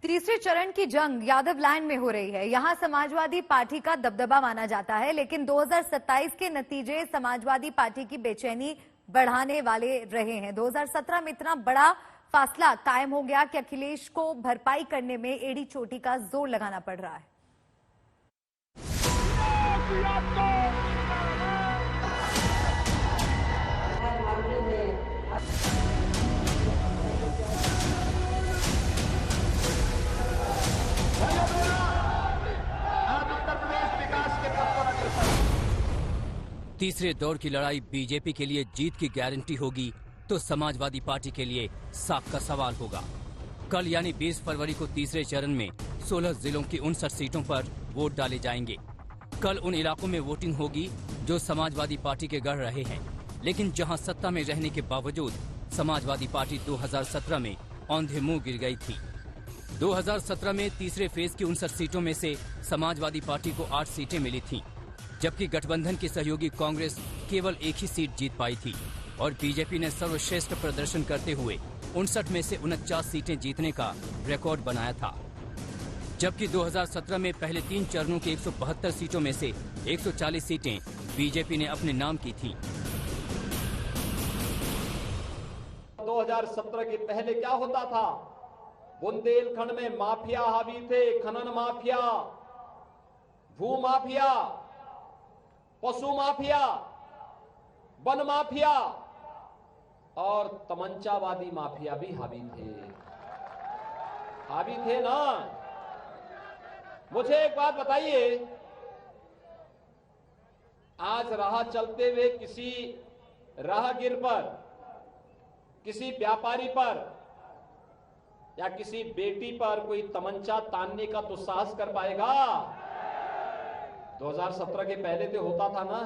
तीसरे चरण की जंग यादव लैंड में हो रही है। यहां समाजवादी पार्टी का दबदबा माना जाता है, लेकिन 2027 के नतीजे समाजवादी पार्टी की बेचैनी बढ़ाने वाले रहे हैं। 2017 में इतना बड़ा फासला कायम हो गया कि अखिलेश को भरपाई करने में एड़ी चोटी का जोर लगाना पड़ रहा है। तीसरे दौर की लड़ाई बीजेपी के लिए जीत की गारंटी होगी तो समाजवादी पार्टी के लिए साख का सवाल होगा। कल यानी 20 फरवरी को तीसरे चरण में 16 जिलों की 59 सीटों पर वोट डाले जाएंगे। कल उन इलाकों में वोटिंग होगी जो समाजवादी पार्टी के गढ़ रहे हैं, लेकिन जहां सत्ता में रहने के बावजूद समाजवादी पार्टी 2017 में औंधे मुंह गिर गई थी। 2017 में तीसरे फेज की 59 सीटों में से समाजवादी पार्टी को 8 सीटें मिली थीं, जबकि गठबंधन की सहयोगी कांग्रेस केवल एक ही सीट जीत पाई थी और बीजेपी ने सर्वश्रेष्ठ प्रदर्शन करते हुए 59 में से 49 सीटें जीतने का रिकॉर्ड बनाया था। जबकि 2017 में पहले 3 चरणों की 172 सीटों में से 140 सीटें बीजेपी ने अपने नाम की थीं। 2017 के पहले क्या होता था? बुंदेलखंड में माफिया हावी थे, खनन माफिया, भू माफिया, पशु माफिया, वन माफिया और तमंचावादी माफिया भी हावी थे ना। मुझे एक बात बताइए, आज राह चलते हुए किसी राहगीर पर, किसी व्यापारी पर या किसी बेटी पर कोई तमंचा तानने का तो साहस कर पाएगा? 2017 के पहले तो होता था ना,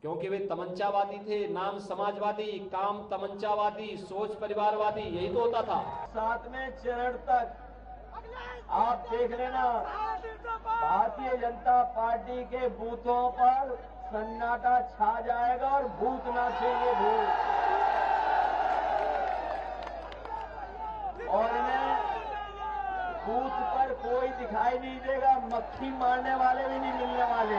क्योंकि वे तमंचावादी थे। नाम समाजवादी, काम तमंचावादी, सोच परिवारवादी, यही तो होता था। 7वें चरण तक आप देख लेना, भारतीय जनता पार्टी के बूथों पर सन्नाटा छा जाएगा और भूत नाचेंगे भूत। और इन्हें बूथ पर कोई दिखाई नहीं देगा, मक्खी मारने वाले भी नहीं मिलने वाले।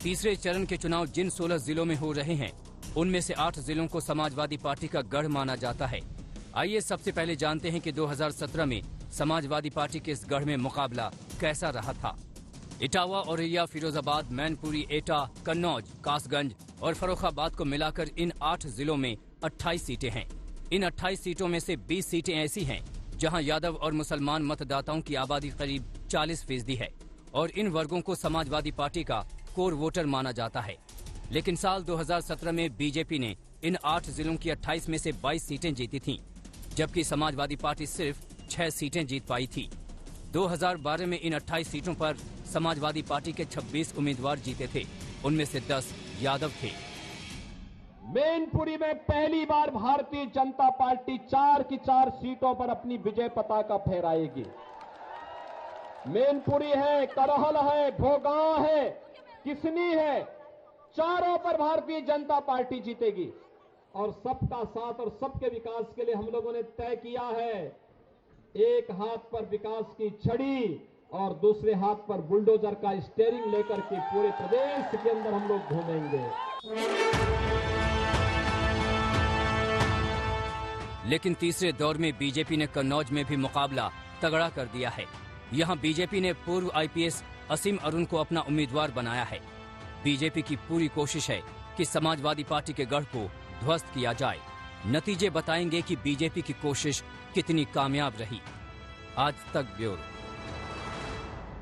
तीसरे चरण के चुनाव जिन 16 जिलों में हो रहे हैं, उनमें से 8 जिलों को समाजवादी पार्टी का गढ़ माना जाता है। आइए सबसे पहले जानते हैं कि 2017 में समाजवादी पार्टी के इस गढ़ में मुकाबला कैसा रहा था। इटावा, औरैया, फिरोजाबाद, मैनपुरी, एटा, कन्नौज, कासगंज और फर्रुखाबाद को मिलाकर इन 8 जिलों में 28 सीटें हैं। इन 28 सीटों में से 20 सीटें ऐसी हैं जहां यादव और मुसलमान मतदाताओं की आबादी करीब 40% है और इन वर्गों को समाजवादी पार्टी का कोर वोटर माना जाता है। लेकिन साल 2017 में बीजेपी ने इन 8 जिलों की 28 में से 22 सीटें जीती थीं, जबकि समाजवादी पार्टी सिर्फ 6 सीटें जीत पाई थी। 2012 में इन 28 सीटों पर समाजवादी पार्टी के 26 उम्मीदवार जीते थे, उनमें से 10 यादव थे। मैनपुरी में पहली बार भारतीय जनता पार्टी 4 की 4 सीटों पर अपनी विजय पताका फहराएगी। मैनपुरी है, करहल है, भोगांव है, किसनी है, चारों पर भारतीय जनता पार्टी जीतेगी। और सबका साथ और सबके विकास के लिए हम लोगों ने तय किया है, एक हाथ पर विकास की छड़ी और दूसरे हाथ पर बुलडोजर का स्टीयरिंग लेकर के पूरे प्रदेश के अंदर हम लोग घूमेंगे। लेकिन तीसरे दौर में बीजेपी ने कन्नौज में भी मुकाबला तगड़ा कर दिया है। यहां बीजेपी ने पूर्व आईपीएस असीम अरुण को अपना उम्मीदवार बनाया है। बीजेपी की पूरी कोशिश है कि समाजवादी पार्टी के गढ़ को ध्वस्त किया जाए। नतीजे बताएंगे कि बीजेपी की कोशिश कितनी कामयाब रही। आज तक ब्यूरो।